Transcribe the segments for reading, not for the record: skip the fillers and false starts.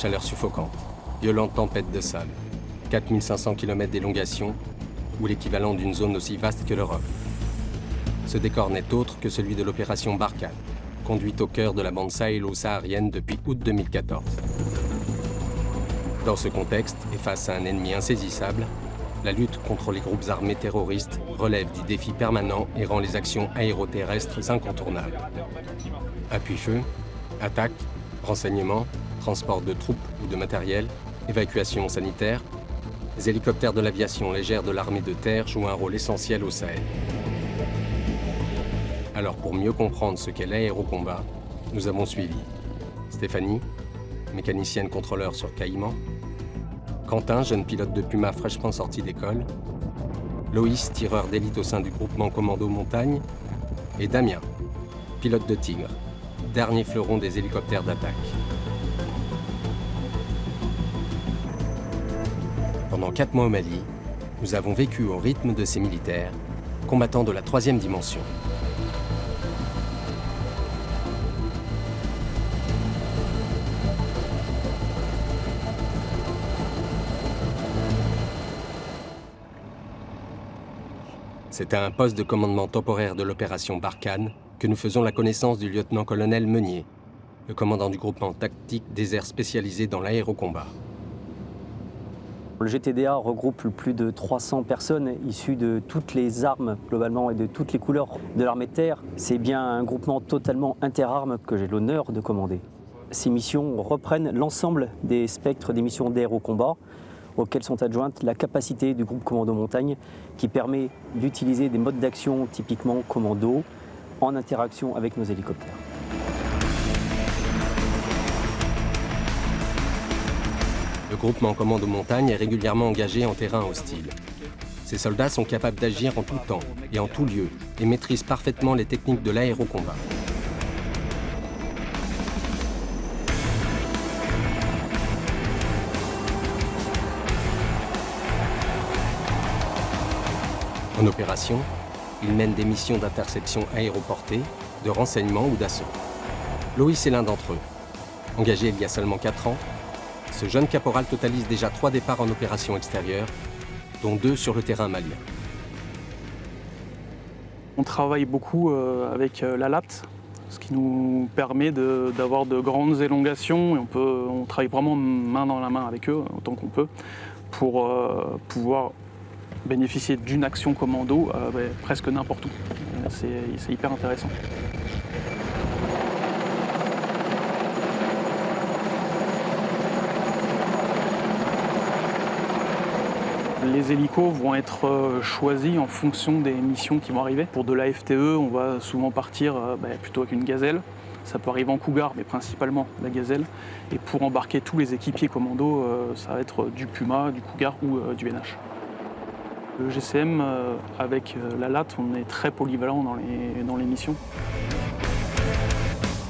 Chaleur suffocante, violente tempête de sable, 4500 km d'élongation, ou l'équivalent d'une zone aussi vaste que l'Europe. Ce décor n'est autre que celui de l'opération Barkhane, conduite au cœur de la bande sahélo-saharienne depuis août 2014. Dans ce contexte, et face à un ennemi insaisissable, la lutte contre les groupes armés terroristes relève du défi permanent et rend les actions aéroterrestres incontournables. Appui-feu, attaque, renseignement, transport de troupes ou de matériel, évacuation sanitaire, les hélicoptères de l'aviation légère de l'armée de terre jouent un rôle essentiel au Sahel. Alors pour mieux comprendre ce qu'est l'aérocombat, nous avons suivi Stéphanie, mécanicienne contrôleur sur Caïman, Quentin, jeune pilote de Puma fraîchement sorti d'école, Loïs, tireur d'élite au sein du groupement Commando Montagne, et Damien, pilote de Tigre, dernier fleuron des hélicoptères d'attaque. Pendant 4 mois au Mali, nous avons vécu au rythme de ces militaires, combattants de la 3e dimension. C'est à un poste de commandement temporaire de l'opération Barkhane que nous faisons la connaissance du lieutenant-colonel Meunier, le commandant du groupement tactique désert spécialisé dans l'aérocombat. Le GTDA regroupe plus de 300 personnes issues de toutes les armes globalement et de toutes les couleurs de l'armée de terre. C'est bien un groupement totalement interarmes que j'ai l'honneur de commander. Ces missions reprennent l'ensemble des spectres des missions d'aérocombat auxquelles sont adjointes la capacité du groupe Commando Montagne qui permet d'utiliser des modes d'action typiquement commando en interaction avec nos hélicoptères. Le groupement Commando Montagne est régulièrement engagé en terrain hostile. Ces soldats sont capables d'agir en tout temps et en tout lieu et maîtrisent parfaitement les techniques de l'aérocombat. En opération, ils mènent des missions d'interception aéroportée, de renseignement ou d'assaut. Loïs est l'un d'entre eux. Engagé il y a seulement 4 ans, ce jeune caporal totalise déjà 3 départs en opération extérieure, dont 2 sur le terrain malien. On travaille beaucoup avec la latte, ce qui nous permet d'avoir de grandes élongations et on travaille vraiment main dans la main avec eux autant qu'on peut pour pouvoir bénéficier d'une action commando presque n'importe où. C'est hyper intéressant. Les hélicos vont être choisis en fonction des missions qui vont arriver. Pour de la FTE, on va souvent partir plutôt avec une gazelle. Ça peut arriver en Cougar, mais principalement la gazelle. Et pour embarquer tous les équipiers commando, ça va être du Puma, du Cougar ou du NH. Le GCM, avec la latte, on est très polyvalent dans les missions.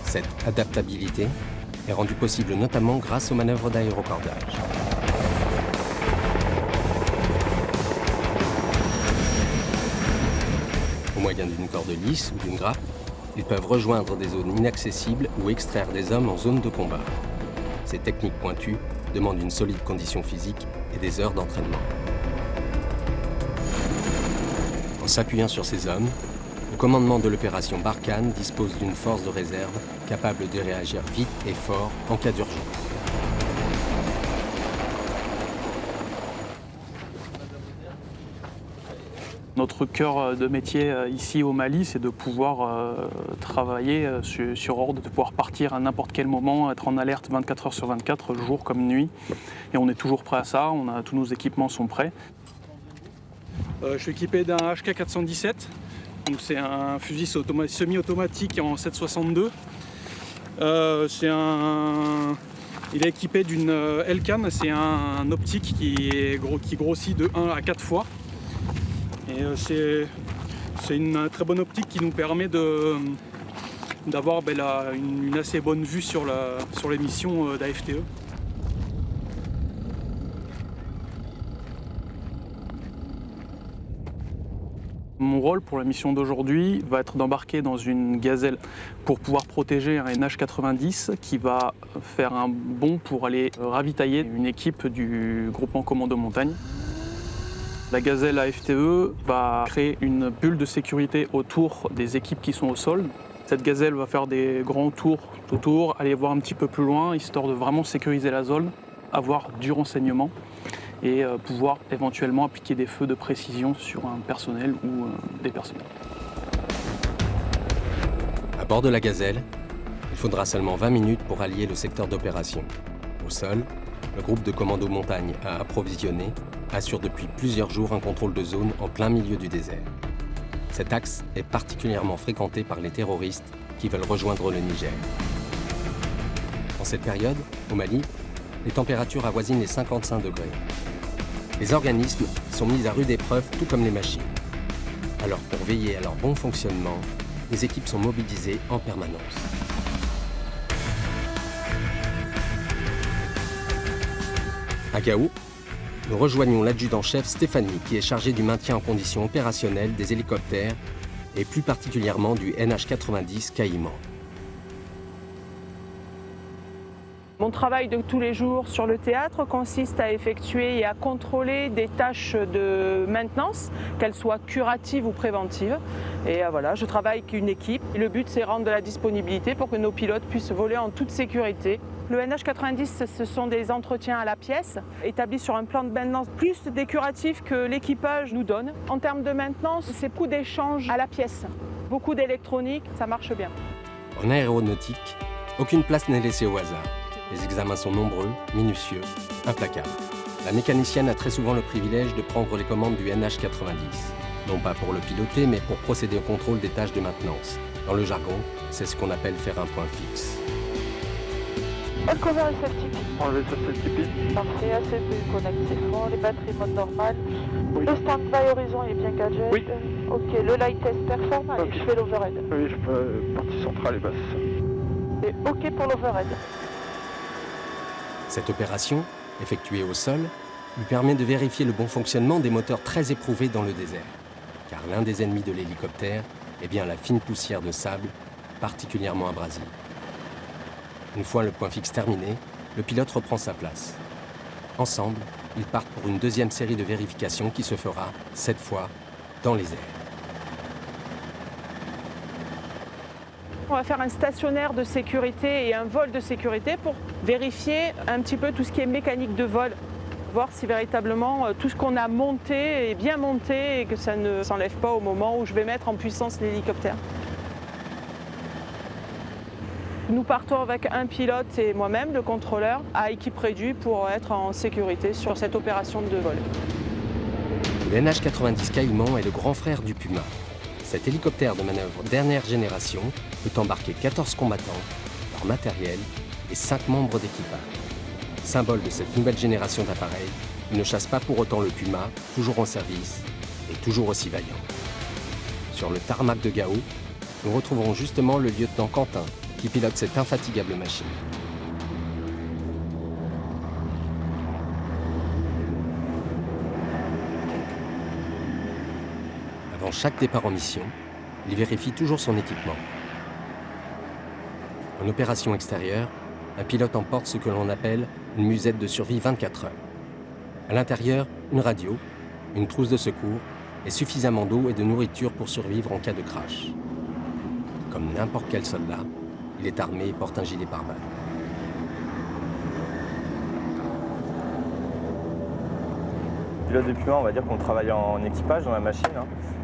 Cette adaptabilité est rendue possible notamment grâce aux manœuvres d'aérocordage. Au moyen d'une corde lisse ou d'une grappe, ils peuvent rejoindre des zones inaccessibles ou extraire des hommes en zone de combat. Ces techniques pointues demandent une solide condition physique et des heures d'entraînement. En s'appuyant sur ces hommes, le commandement de l'opération Barkhane dispose d'une force de réserve capable de réagir vite et fort en cas d'urgence. Notre cœur de métier ici au Mali, c'est de pouvoir travailler sur ordre, de pouvoir partir à n'importe quel moment, être en alerte 24 heures sur 24, jour comme nuit. Et on est toujours prêt à ça, tous nos équipements sont prêts. Je suis équipé d'un HK417, donc c'est un fusil semi-automatique en 7,62. Il est équipé d'une Elcan, c'est un optique qui grossit de 1 à 4 fois. Et c'est une très bonne optique qui nous permet d'avoir une assez bonne vue sur les missions d'AFTE. Mon rôle pour la mission d'aujourd'hui va être d'embarquer dans une gazelle pour pouvoir protéger un NH90 qui va faire un bond pour aller ravitailler une équipe du groupement commando montagne. La gazelle AFTE va créer une bulle de sécurité autour des équipes qui sont au sol. Cette gazelle va faire des grands tours autour, aller voir un petit peu plus loin, histoire de vraiment sécuriser la zone, avoir du renseignement et pouvoir éventuellement appliquer des feux de précision sur un personnel ou des personnels. À bord de la gazelle, il faudra seulement 20 minutes pour allier le secteur d'opération. Au sol, le groupe de commando montagne à approvisionner assure depuis plusieurs jours un contrôle de zone en plein milieu du désert. Cet axe est particulièrement fréquenté par les terroristes qui veulent rejoindre le Niger. En cette période, au Mali, les températures avoisinent les 55 degrés. Les organismes sont mis à rude épreuve, tout comme les machines. Alors, pour veiller à leur bon fonctionnement, les équipes sont mobilisées en permanence. À Gao, nous rejoignons l'adjudant-chef Stéphanie, qui est chargé du maintien en condition opérationnelle des hélicoptères et plus particulièrement du NH90 Caïman. Mon travail de tous les jours sur le théâtre consiste à effectuer et à contrôler des tâches de maintenance, qu'elles soient curatives ou préventives. Et voilà, je travaille avec une équipe. Et le but, c'est rendre de la disponibilité pour que nos pilotes puissent voler en toute sécurité. Le NH90, ce sont des entretiens à la pièce, établis sur un plan de maintenance plus des curatifs que l'équipage nous donne. En termes de maintenance, c'est beaucoup d'échanges à la pièce, beaucoup d'électronique, ça marche bien. En aéronautique, aucune place n'est laissée au hasard. Les examens sont nombreux, minutieux, implacables. La mécanicienne a très souvent le privilège de prendre les commandes du NH90. Non pas pour le piloter, mais pour procéder au contrôle des tâches de maintenance. Dans le jargon, c'est ce qu'on appelle faire un point fixe. Cover et safety. Enlever safety pin. Parfait, ACP connecté fond, les batteries mode normal. Oui. Le stand-by horizon est bien gadget. Oui. Ok, le light test performe, allez, Ok. je fais l'overhead. Oui, je peux. Partie centrale et basse. Et ok pour l'overhead. Cette opération, effectuée au sol, lui permet de vérifier le bon fonctionnement des moteurs très éprouvés dans le désert. Car l'un des ennemis de l'hélicoptère est bien la fine poussière de sable, particulièrement abrasive. Une fois le point fixe terminé, le pilote reprend sa place. Ensemble, ils partent pour une deuxième série de vérifications qui se fera, cette fois, dans les airs. On va faire un stationnaire de sécurité et un vol de sécurité pour vérifier un petit peu tout ce qui est mécanique de vol. Voir si véritablement tout ce qu'on a monté est bien monté et que ça ne s'enlève pas au moment où je vais mettre en puissance l'hélicoptère. Nous partons avec un pilote et moi-même, le contrôleur, à équipe réduite pour être en sécurité sur cette opération de vol. Le NH90 Caïman est le grand frère du Puma. Cet hélicoptère de manœuvre dernière génération peut embarquer 14 combattants, leur matériel et 5 membres d'équipage. Symbole de cette nouvelle génération d'appareils, il ne chasse pas pour autant le Puma, toujours en service et toujours aussi vaillant. Sur le tarmac de Gao, nous retrouverons justement le lieutenant Quentin, qui pilote cette infatigable machine. Avant chaque départ en mission, il vérifie toujours son équipement. En opération extérieure, un pilote emporte ce que l'on appelle une musette de survie 24 heures. À l'intérieur, une radio, une trousse de secours et suffisamment d'eau et de nourriture pour survivre en cas de crash. Comme n'importe quel soldat, il est armé et porte un gilet pare-balles. Pilote de Puma, on va dire qu'on travaille en équipage dans la machine.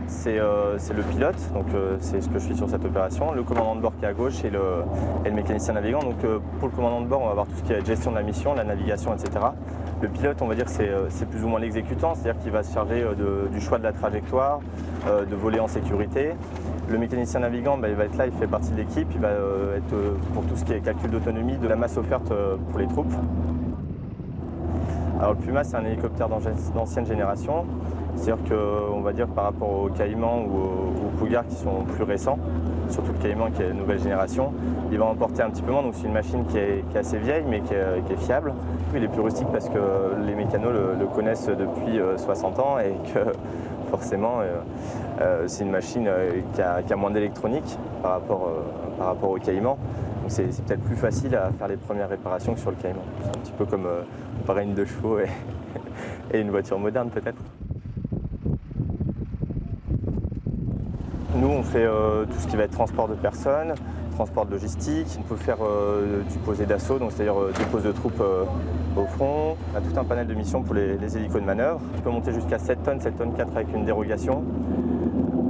C'est le pilote, donc c'est ce que je suis sur cette opération, le commandant de bord qui est à gauche et le mécanicien navigant. Donc pour le commandant de bord, on va voir tout ce qui est gestion de la mission, la navigation, etc. Le pilote, on va dire, c'est plus ou moins l'exécutant, c'est-à-dire qu'il va se charger du choix de la trajectoire, de voler en sécurité. Le mécanicien navigant, il va être là, il fait partie de l'équipe, il va être pour tout ce qui est calcul d'autonomie, de la masse offerte pour les troupes. Alors le Puma, c'est un hélicoptère d'ancienne génération. C'est-à-dire qu'on va dire par rapport au Caïman ou au Cougar qui sont plus récents, surtout le Caïman qui est de nouvelle génération, il va emporter un petit peu moins. Donc c'est une machine qui est assez vieille mais qui est fiable. Il est plus rustique parce que les mécanos le connaissent depuis 60 ans et que forcément c'est une machine qui a moins d'électronique par rapport au Caïman. Donc c'est peut-être plus facile à faire les premières réparations que sur le Caïman. C'est un petit peu comme comparer une 2 chevaux et une voiture moderne peut-être. Nous, on fait tout ce qui va être transport de personnes, transport de logistique. On peut faire du posé d'assaut, donc c'est-à-dire des poses de troupes au front. On a tout un panel de missions pour les hélicos de manœuvre. On peut monter jusqu'à 7 tonnes 4 avec une dérogation.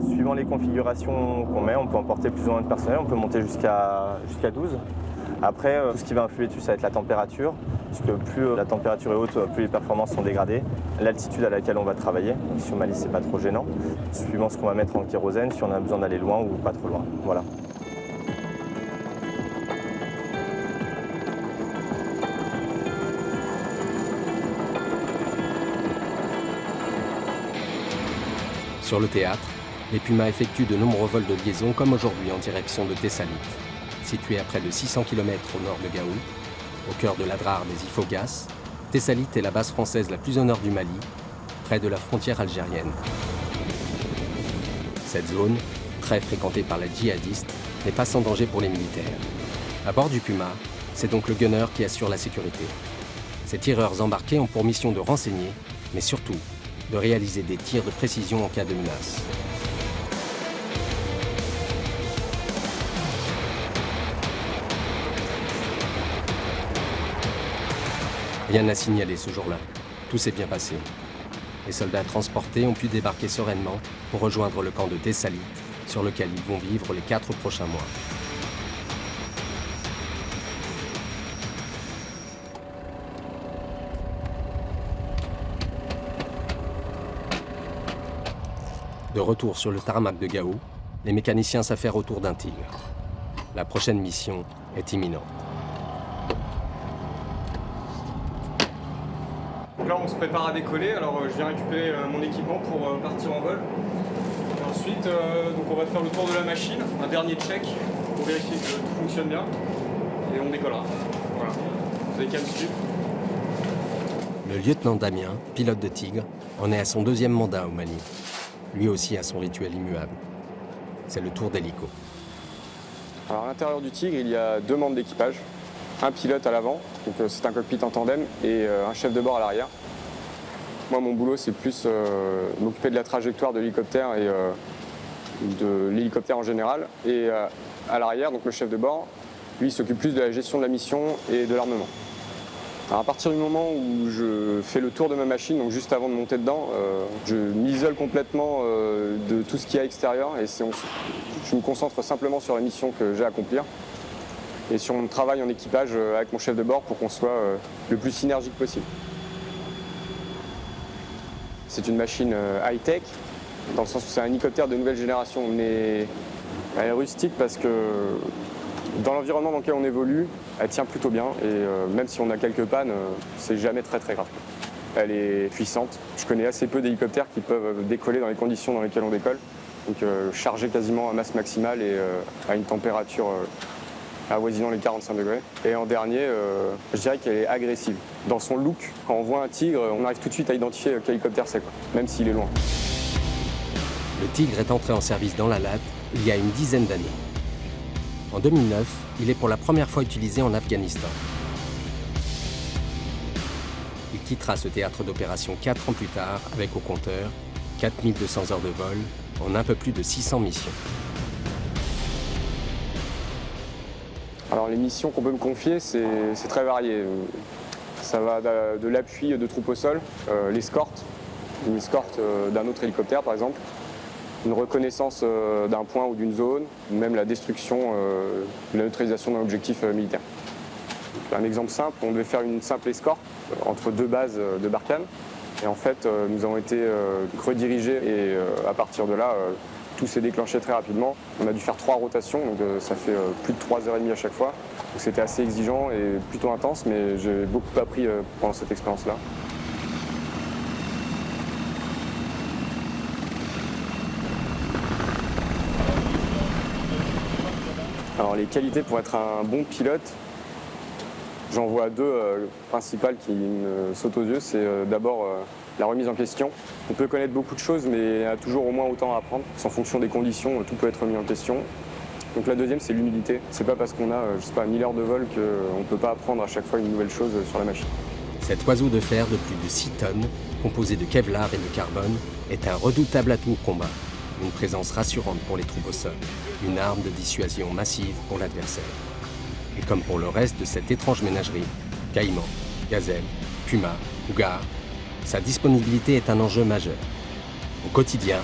Suivant les configurations qu'on met, on peut emporter plus ou moins de personnel. On peut monter jusqu'à 12. Après, tout ce qui va influer dessus, ça va être la température. Parce que plus la température est haute, plus les performances sont dégradées. L'altitude à laquelle on va travailler, donc sur Mali, c'est pas trop gênant. Suivant ce qu'on va mettre en kérosène, si on a besoin d'aller loin ou pas trop loin. Voilà. Sur le théâtre, les Pumas effectuent de nombreux vols de liaison comme aujourd'hui en direction de Tessalit, situé à près de 600 km au nord de Gao, au cœur de l'Adrar des Ifoghas. Tessalit est la base française la plus au nord du Mali, près de la frontière algérienne. Cette zone, très fréquentée par les djihadistes, n'est pas sans danger pour les militaires. À bord du Puma, c'est donc le gunner qui assure la sécurité. Ces tireurs embarqués ont pour mission de renseigner, mais surtout de réaliser des tirs de précision en cas de menace. Rien n'a signalé ce jour-là. Tout s'est bien passé. Les soldats transportés ont pu débarquer sereinement pour rejoindre le camp de Tessalit, sur lequel ils vont vivre les 4 prochains mois. De retour sur le tarmac de Gao, les mécaniciens s'affairent autour d'un Tigre. La prochaine mission est imminente. Donc là, on se prépare à décoller. Alors, je viens récupérer mon équipement pour partir en vol. Et ensuite, donc on va faire le tour de la machine, un dernier check pour vérifier que tout fonctionne bien. Et on décollera. Voilà. Vous avez qu'à me suivre. Le lieutenant Damien, pilote de Tigre, en est à son 2e mandat au Mali. Lui aussi a son rituel immuable. C'est le tour d'hélico. Alors à l'intérieur du Tigre, il y a 2 membres d'équipage, un pilote à l'avant, donc c'est un cockpit en tandem, et un chef de bord à l'arrière. Moi, mon boulot, c'est plus m'occuper de la trajectoire de l'hélicoptère et de l'hélicoptère en général. Et à l'arrière, donc le chef de bord, lui, il s'occupe plus de la gestion de la mission et de l'armement. Alors à partir du moment où je fais le tour de ma machine, donc juste avant de monter dedans, je m'isole complètement de tout ce qu'il y a à l'extérieur et je me concentre simplement sur la mission que j'ai à accomplir et sur mon travail en équipage avec mon chef de bord pour qu'on soit le plus synergique possible. C'est une machine high-tech, dans le sens où c'est un hélicoptère de nouvelle génération, mais elle est rustique parce que dans l'environnement dans lequel on évolue, elle tient plutôt bien et même si on a quelques pannes, c'est jamais très grave. Elle est puissante. Je connais assez peu d'hélicoptères qui peuvent décoller dans les conditions dans lesquelles on décolle. Donc charger quasiment à masse maximale et à une température avoisinant les 45 degrés. Et en dernier, je dirais qu'elle est agressive. Dans son look, quand on voit un tigre, on arrive tout de suite à identifier quel hélicoptère c'est, même s'il est loin. Le Tigre est entré en service dans la Lat il y a une dizaine d'années. En 2009, il est pour la première fois utilisé en Afghanistan. Il quittera ce théâtre d'opération 4 ans plus tard avec au compteur 4200 heures de vol en un peu plus de 600 missions. Alors les missions qu'on peut me confier, c'est très varié. Ça va de l'appui de troupes au sol, l'escorte, une escorte d'un autre hélicoptère par exemple, une reconnaissance d'un point ou d'une zone, ou même la destruction, la neutralisation d'un objectif militaire. Un exemple simple, on devait faire une simple escorte entre 2 bases de Barkhane. Et en fait, nous avons été redirigés et à partir de là, tout s'est déclenché très rapidement. On a dû faire 3 rotations, donc ça fait plus de 3h30 à chaque fois. Donc c'était assez exigeant et plutôt intense, mais j'ai beaucoup appris pendant cette expérience-là. Alors les qualités pour être un bon pilote, j'en vois deux principales qui me sautent aux yeux. C'est d'abord la remise en question. On peut connaître beaucoup de choses, mais il y a toujours au moins autant à apprendre. En fonction des conditions, tout peut être remis en question. Donc la deuxième, c'est l'humilité. C'est pas parce qu'on a, 1000 heures de vol qu'on ne peut pas apprendre à chaque fois une nouvelle chose sur la machine. Cet oiseau de fer de plus de 6 tonnes, composé de Kevlar et de carbone, est un redoutable atout au combat. Une présence rassurante pour les troupes au sol, une arme de dissuasion massive pour l'adversaire. Et comme pour le reste de cette étrange ménagerie, caïman, gazelle, puma, cougar, sa disponibilité est un enjeu majeur. Au quotidien,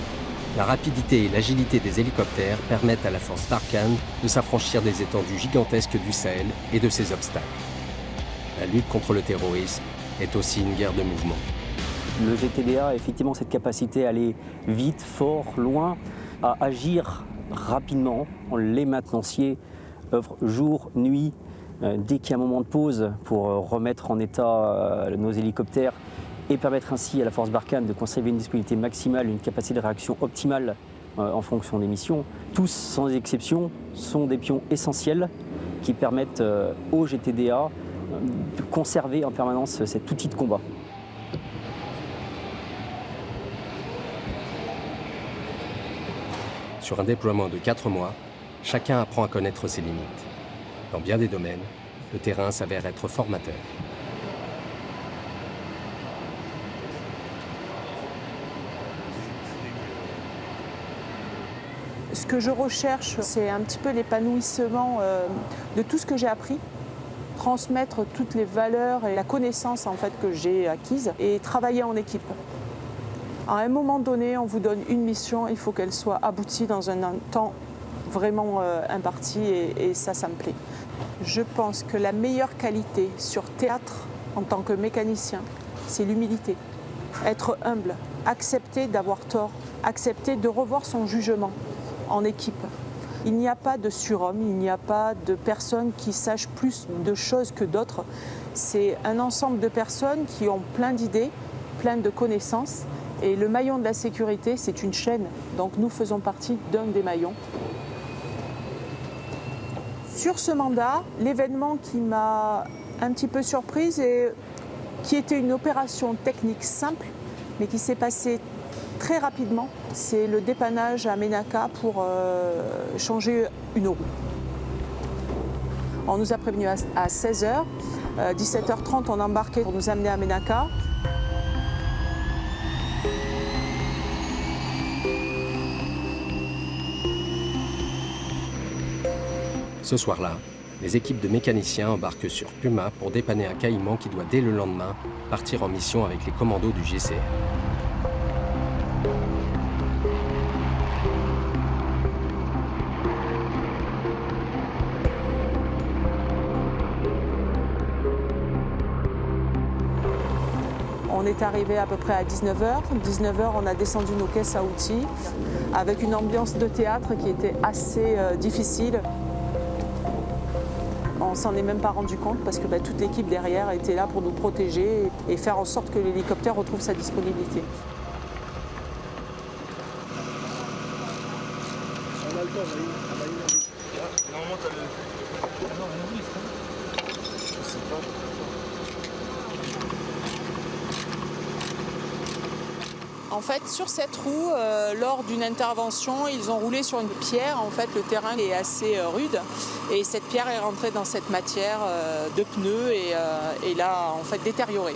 la rapidité et l'agilité des hélicoptères permettent à la force Barkhane de s'affranchir des étendues gigantesques du Sahel et de ses obstacles. La lutte contre le terrorisme est aussi une guerre de mouvement. Le GTDA a effectivement cette capacité à aller vite, fort, loin, à agir rapidement. Les maintenanciers œuvrent jour, nuit, dès qu'il y a un moment de pause pour remettre en état nos hélicoptères et permettre ainsi à la force Barkhane de conserver une disponibilité maximale, une capacité de réaction optimale en fonction des missions. Tous, sans exception, sont des pions essentiels qui permettent au GTDA de conserver en permanence cet outil de combat. Sur un déploiement de 4 mois, chacun apprend à connaître ses limites. Dans bien des domaines, le terrain s'avère être formateur. Ce que je recherche, c'est un petit peu l'épanouissement de tout ce que j'ai appris, transmettre toutes les valeurs et la connaissance en fait, que j'ai acquise et travailler en équipe. À un moment donné, on vous donne une mission, il faut qu'elle soit aboutie dans un temps vraiment imparti et ça me plaît. Je pense que la meilleure qualité sur théâtre en tant que mécanicien, c'est l'humilité. Être humble, accepter d'avoir tort, accepter de revoir son jugement en équipe. Il n'y a pas de surhomme, il n'y a pas de personne qui sache plus de choses que d'autres. C'est un ensemble de personnes qui ont plein d'idées, plein de connaissances. Et le maillon de la sécurité, c'est une chaîne. Donc nous faisons partie d'un des maillons. Sur ce mandat, l'événement qui m'a un petit peu surprise et qui était une opération technique simple, mais qui s'est passée très rapidement, c'est le dépannage à Ménaka pour changer une roue. On nous a prévenu à 16h, 17h30 on embarquait pour nous amener à Ménaka. Ce soir-là, les équipes de mécaniciens embarquent sur Puma pour dépanner un caïman qui doit dès le lendemain partir en mission avec les commandos du GCR. On est arrivé à peu près à 19h. 19h, on a descendu nos caisses à outils avec une ambiance de théâtre qui était assez difficile. On s'en est même pas rendu compte parce que toute l'équipe derrière était là pour nous protéger et faire en sorte que l'hélicoptère retrouve sa disponibilité. En fait, sur cette roue, lors d'une intervention, ils ont roulé sur une pierre. En fait, le terrain est assez rude et cette pierre est rentrée dans cette matière de pneus et l'a en fait détériorée.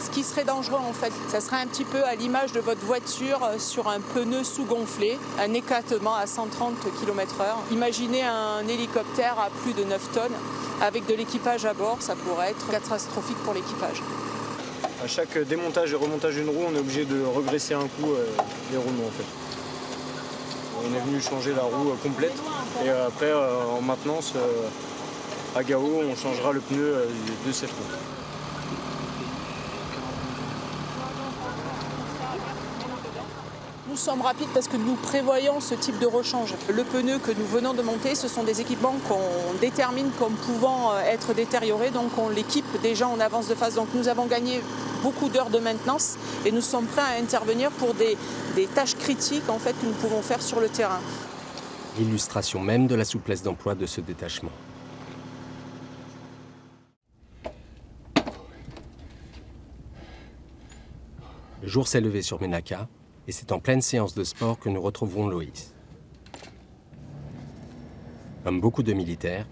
Ce qui serait dangereux, en fait, ça serait un petit peu à l'image de votre voiture sur un pneu sous-gonflé, un éclatement à 130 km/h. Imaginez un hélicoptère à plus de 9 tonnes avec de l'équipage à bord, ça pourrait être catastrophique pour l'équipage. À chaque démontage et remontage d'une roue, on est obligé de regresser un coup les roulements en fait. On est venu changer la roue complète et après en maintenance à Gao, on changera le pneu de cette roue. Nous sommes rapides parce que nous prévoyons ce type de rechange. Le pneu que nous venons de monter, ce sont des équipements qu'on détermine comme pouvant être détériorés, donc on l'équipe déjà en avance de phase. Donc nous avons gagné beaucoup d'heures de maintenance et nous sommes prêts à intervenir pour des tâches critiques en fait, que nous pouvons faire sur le terrain. l'illustration même de la souplesse d'emploi de ce détachement. Le jour s'est levé sur Ménaka et c'est en pleine séance de sport que nous retrouverons Loïs. Comme beaucoup de militaires,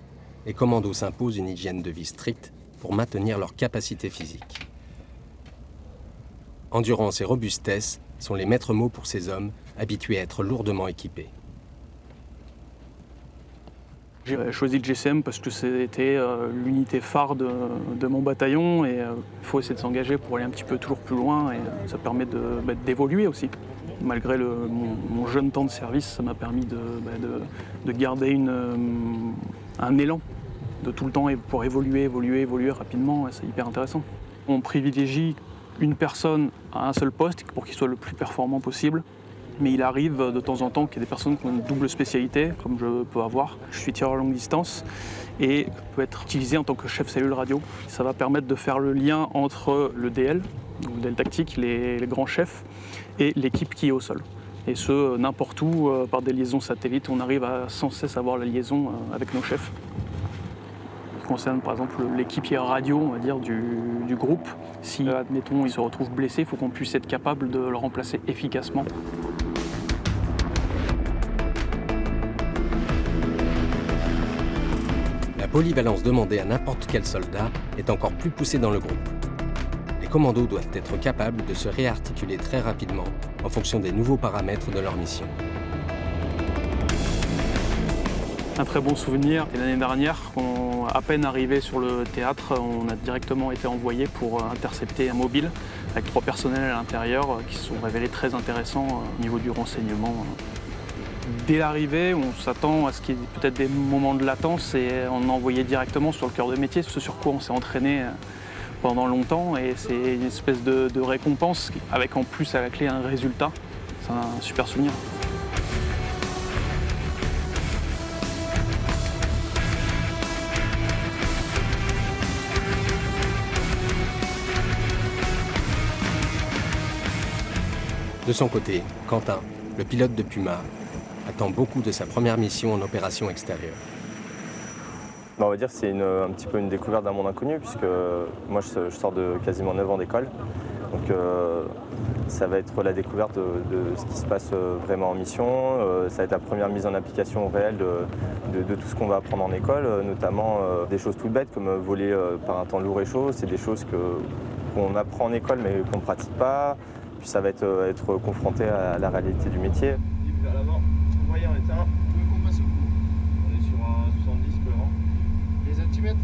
les commandos s'imposent une hygiène de vie stricte pour maintenir leur capacité physique. Endurance et robustesse sont les maîtres mots pour ces hommes habitués à être lourdement équipés. J'ai choisi le GCM parce que c'était l'unité phare de mon bataillon et il faut essayer de s'engager pour aller un petit peu toujours plus loin et ça permet d'évoluer aussi. Malgré mon jeune temps de service, ça m'a permis de garder un élan de tout le temps pour évoluer rapidement et c'est hyper intéressant. On privilégie une personne à un seul poste pour qu'il soit le plus performant possible. Mais il arrive de temps en temps qu'il y ait des personnes qui ont une double spécialité, comme je peux avoir. Je suis tireur longue distance et peut être utilisé en tant que chef cellule radio. Ça va permettre de faire le lien entre le DL, donc le DL tactique, les grands chefs, et l'équipe qui est au sol. Et ce, n'importe où, par des liaisons satellites, on arrive à sans cesse avoir la liaison avec nos chefs. Ce qui concerne par exemple l'équipier radio, on va dire, du groupe. Si, admettons, il se retrouve blessé, il faut qu'on puisse être capable de le remplacer efficacement. La polyvalence demandée à n'importe quel soldat est encore plus poussée dans le groupe. Les commandos doivent être capables de se réarticuler très rapidement en fonction des nouveaux paramètres de leur mission. Un très bon souvenir, l'année dernière, à peine arrivé sur le théâtre, on a directement été envoyé pour intercepter un mobile avec 3 personnels à l'intérieur qui se sont révélés très intéressants au niveau du renseignement. Dès l'arrivée, on s'attend à ce qu'il y ait peut-être des moments de latence et on est envoyé directement sur le cœur de métier, ce sur quoi on s'est entraîné pendant longtemps et c'est une espèce de récompense avec en plus à la clé un résultat. C'est un super souvenir. De son côté, Quentin, le pilote de Puma, attend beaucoup de sa première mission en opération extérieure. On va dire que c'est un petit peu une découverte d'un monde inconnu puisque moi je sors de quasiment 9 ans d'école. Donc ça va être la découverte de ce qui se passe vraiment en mission. Ça va être la première mise en application réelle de tout ce qu'on va apprendre en école, notamment des choses toutes bêtes comme voler par un temps lourd et chaud. C'est des choses qu'on apprend en école mais qu'on ne pratique pas. Puis ça va être confronté à la réalité du métier. Vers l'avant, vous voyez on est un. On passe au coup. On est sur un 70 cohérent. Les altimètres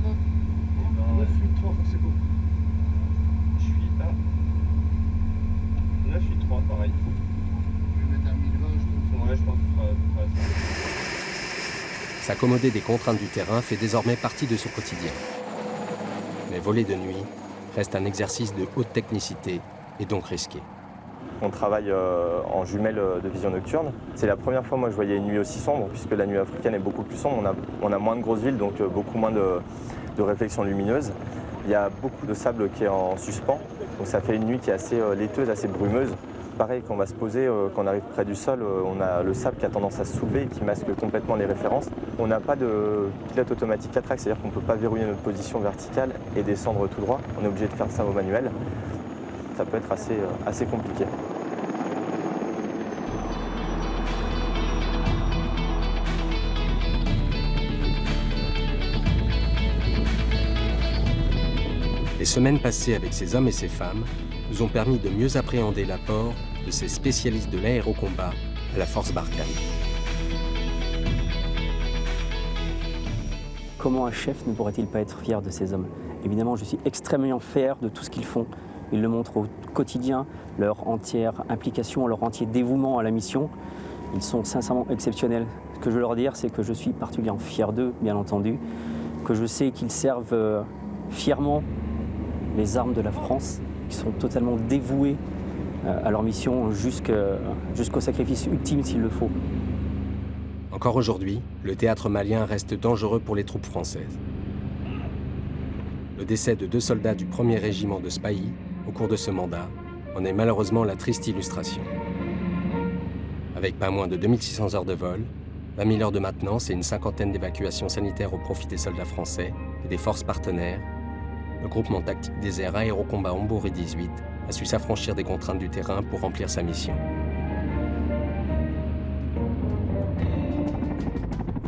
9, 8, 3, c'est beau. Je suis là. 9, 8, 3, pareil. Je vais mettre un 1020, je pense que ce sera à peu près ça. S'accommoder des contraintes du terrain fait désormais partie de son quotidien. Mais voler de nuit reste un exercice de haute technicité et donc risqué. On travaille en jumelles de vision nocturne. C'est la première fois moi je voyais une nuit aussi sombre puisque la nuit africaine est beaucoup plus sombre. On a moins de grosses villes donc beaucoup moins de réflexions lumineuses. Il y a beaucoup de sable qui est en suspens, donc ça fait une nuit qui est assez laiteuse, assez brumeuse. Pareil, quand on va se poser, quand on arrive près du sol, on a le sable qui a tendance à se soulever et qui masque complètement les références. On n'a pas de pilote automatique 4 axes, c'est-à-dire qu'on ne peut pas verrouiller notre position verticale et descendre tout droit. On est obligé de faire ça au manuel. Ça peut être assez compliqué. Les semaines passées avec ces hommes et ces femmes nous ont permis de mieux appréhender l'apport de ces spécialistes de l'aérocombat à la force Barkhane. Comment un chef ne pourrait-il pas être fier de ces hommes? Évidemment, je suis extrêmement fier de tout ce qu'ils font. Ils le montrent au quotidien, leur entière implication, leur entier dévouement à la mission. Ils sont sincèrement exceptionnels. Ce que je veux leur dire, c'est que je suis particulièrement fier d'eux, bien entendu, que je sais qu'ils servent fièrement les armes de la France, qui sont totalement dévoués à leur mission jusqu'au sacrifice ultime s'il le faut. Encore aujourd'hui, le théâtre malien reste dangereux pour les troupes françaises. Le décès de 2 soldats du 1er régiment de Spahi au cours de ce mandat en est malheureusement la triste illustration. Avec pas moins de 2600 heures de vol, 20 000 heures de maintenance et une cinquantaine d'évacuations sanitaires au profit des soldats français et des forces partenaires, le groupement tactique des airs Aérocombat Omboré 18 a su s'affranchir des contraintes du terrain pour remplir sa mission.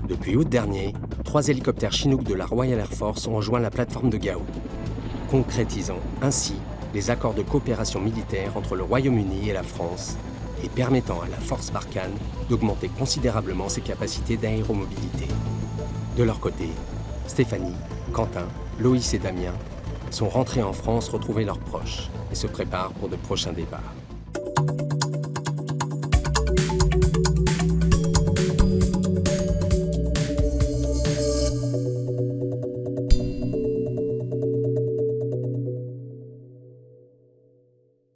Depuis août dernier, 3 hélicoptères Chinook de la Royal Air Force ont rejoint la plateforme de Gao, concrétisant ainsi les accords de coopération militaire entre le Royaume-Uni et la France et permettant à la force Barkhane d'augmenter considérablement ses capacités d'aéromobilité. De leur côté, Stéphanie, Quentin, Loïs et Damien sont rentrés en France retrouver leurs proches et se préparent pour de prochains départs.